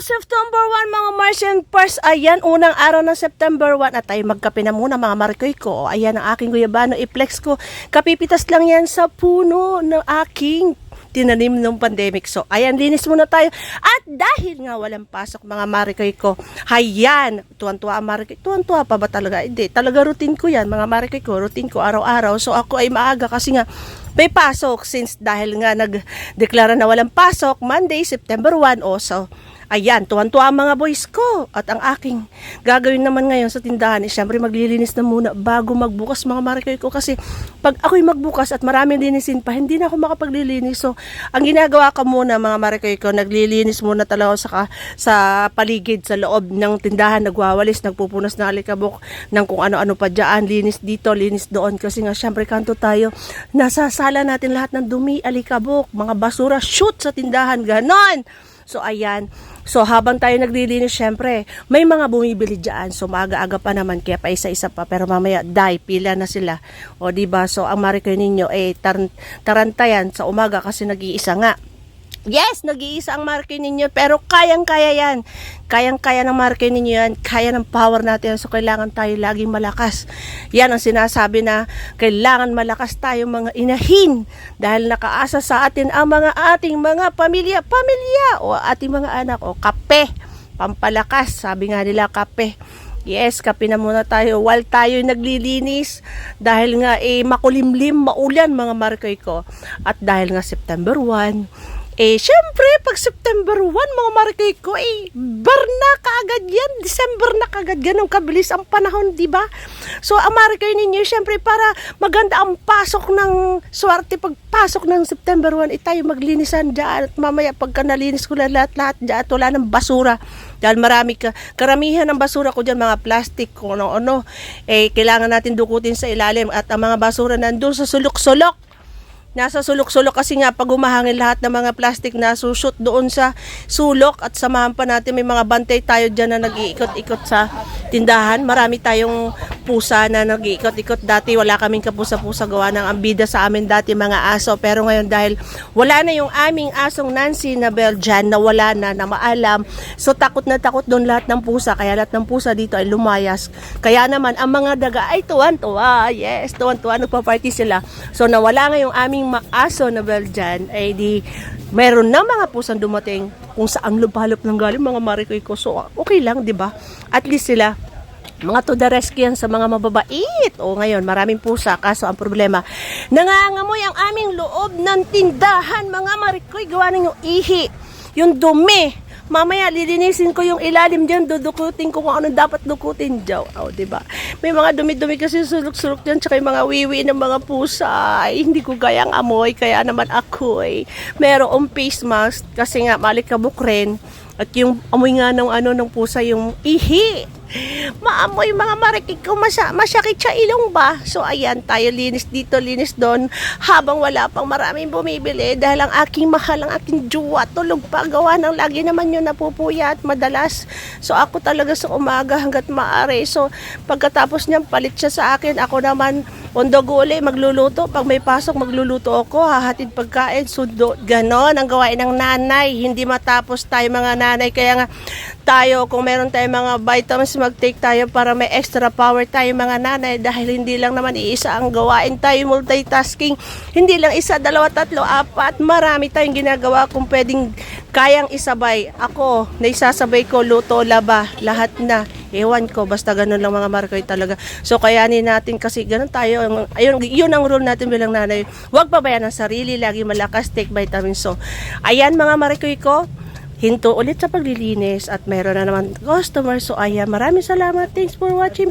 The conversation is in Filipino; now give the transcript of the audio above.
September 1 mga Martian Pars. Ayan, unang araw ng September 1 at tayo magkape na muna mga Marikoy ko. Ayan ang aking guyabano, i-flex ko. Kapipitas lang yan sa puno ng aking tinanim ng pandemic. So, ayan, linis muna tayo. At dahil nga walang pasok mga Marikoy ko, hayan, tuwan-tuwa ang Marikoy. Tuwan-tuwa pa ba talaga? Hindi, talaga routine ko yan mga Marikoy ko. Routine ko araw-araw. So, ako ay maaga kasi nga may pasok since dahil nga nagdeklara na walang pasok Monday, September 1 also. Ayan, tuwan-tuwa ang mga boys ko. At ang aking gagawin naman ngayon sa tindahan is syempre maglilinis na muna bago magbukas mga Marikoy ko. Kasi pag ako'y magbukas at maraming linisin pa, hindi na ako makapaglilinis. So, ang ginagawa ko muna mga Marikoy ko, naglilinis muna talaga sa paligid, sa loob ng tindahan, nagwawalis, nagpupunas ng alikabok, ng kung ano-ano pa dyan, linis dito, linis doon. Kasi nga syempre kanto tayo, nasasala natin lahat ng dumi, alikabok, mga basura, shoot sa tindahan, ganon. So, ayan. So, habang tayo naglilinis, syempre, may mga bumibili dyan. So, maaga-aga pa naman, kaya pa isa-isa pa. Pero mamaya, pila na sila. O, diba? So, ang Marikoy ninyo, tarantayan sa umaga kasi nag-iisa nga. Yes, nag-iisa ang Marikoy ninyo, pero kayang-kaya yan. Kayang-kaya ng Marikoy ninyo yan. Kaya ng power natin. So, kailangan tayo laging malakas. Yan ang sinasabi na kailangan malakas tayo mga inahin. Dahil nakaasa sa atin ang ating mga pamilya o ating mga anak o kape. Pampalakas, sabi nga nila kape. Yes, kape na muna tayo while tayo naglilinis. Dahil nga makulimlim, maulan mga Marikoy ko. At dahil nga September 1, syempre, pag September 1, mga Marikoy ko, bar na kaagad yan. December na kaagad. Ganun kabilis ang panahon, di ba? So, ang Marikoy ninyo, syempre, para maganda ang pasok ng swerte, pagpasok ng September 1, tayo maglinisan dyan. At mamaya, pagka nalinis ko na lahat-lahat dyan, at wala ng basura. Dahil karamihan ng basura ko dyan, mga plastic, kung ano-ano, kailangan natin dukutin sa ilalim. At ang mga basura nandun sa sulok-sulok. Nasa sulok-sulok kasi nga pag umahangin lahat ng mga plastic na sushoot doon sa sulok at samahan pa natin may mga bantay tayo dyan na nag-iikot-ikot sa tindahan. Marami tayong pusa na nag-iikot-ikot. Dati wala kaming kapusa-pusa, gawa ng ambida sa amin dati mga aso. Pero ngayon dahil wala na yung aming asong Nancy na Belgian na wala na maalam. So takot na takot doon lahat ng pusa. Kaya lahat ng pusa dito ay lumayas. Kaya naman ang mga daga ay tuwan-tuwa. Yes, tuwan-tuwa. Nagpa-party sila. So nawala nga yung aming aso na Belgian, di meron na mga pusang dumating kung saan lupalop ng galing mga Marikoy ko. So, okay lang, di ba? At least sila, mga to the rescue yan sa mga mababait. O ngayon, maraming pusa. Kaso ang problema, nangangamoy ang aming loob ng tindahan, mga Marikoy. Gawa ng yung ihi, yung dumi. Mamaya, lilinisin ko yung ilalim dyan, dudukutin ko kung ano dapat dukutin dyan. O, diba? May mga dumi-dumi kasi sulok-sulok dyan, tsaka yung mga wiwi ng mga pusa. Hindi ko kayang amoy, kaya naman ako merong face mask, kasi nga malikabok rin. At yung amoy nga ng pusa, yung ihi. Maamoy mga Marikoy ko, masyakit siya ilong ba? So ayan, tayo linis dito, linis doon, habang wala pang maraming bumibili dahil ang aking mahal, ang aking juwa, tulog pa, gawa ng lagi naman yun napupuyat madalas. So ako talaga sa umaga hanggat maaari. So pagkatapos niyang palit siya sa akin, ako naman ondogole, magluluto. Pag may pasok, magluluto ako, hahatid pagkain, sundo, ganon ang gawain ng nanay. Hindi matapos tayo mga nanay, kaya nga tayo, kung meron tayong mga vitamins, mag-take tayo para may extra power tayo mga nanay, dahil hindi lang naman iisa ang gawain tayo, multitasking, hindi lang isa, dalawa, tatlo, apat, marami tayong ginagawa kung pwedeng kayang isabay. Ako, naisasabay ko, luto, laba, lahat na. Ewan ko, basta ganun lang mga Marikoy talaga. So, kayanin natin kasi ganun tayo. Ayun, yun ang rule natin bilang nanay. Huwag pabayaan ang sarili, lagi malakas, take vitamins. So, ayan mga Marikoy ko, hinto ulit sa paglilinis at mayroon na naman customer. So ayan, maraming salamat. Thanks for watching.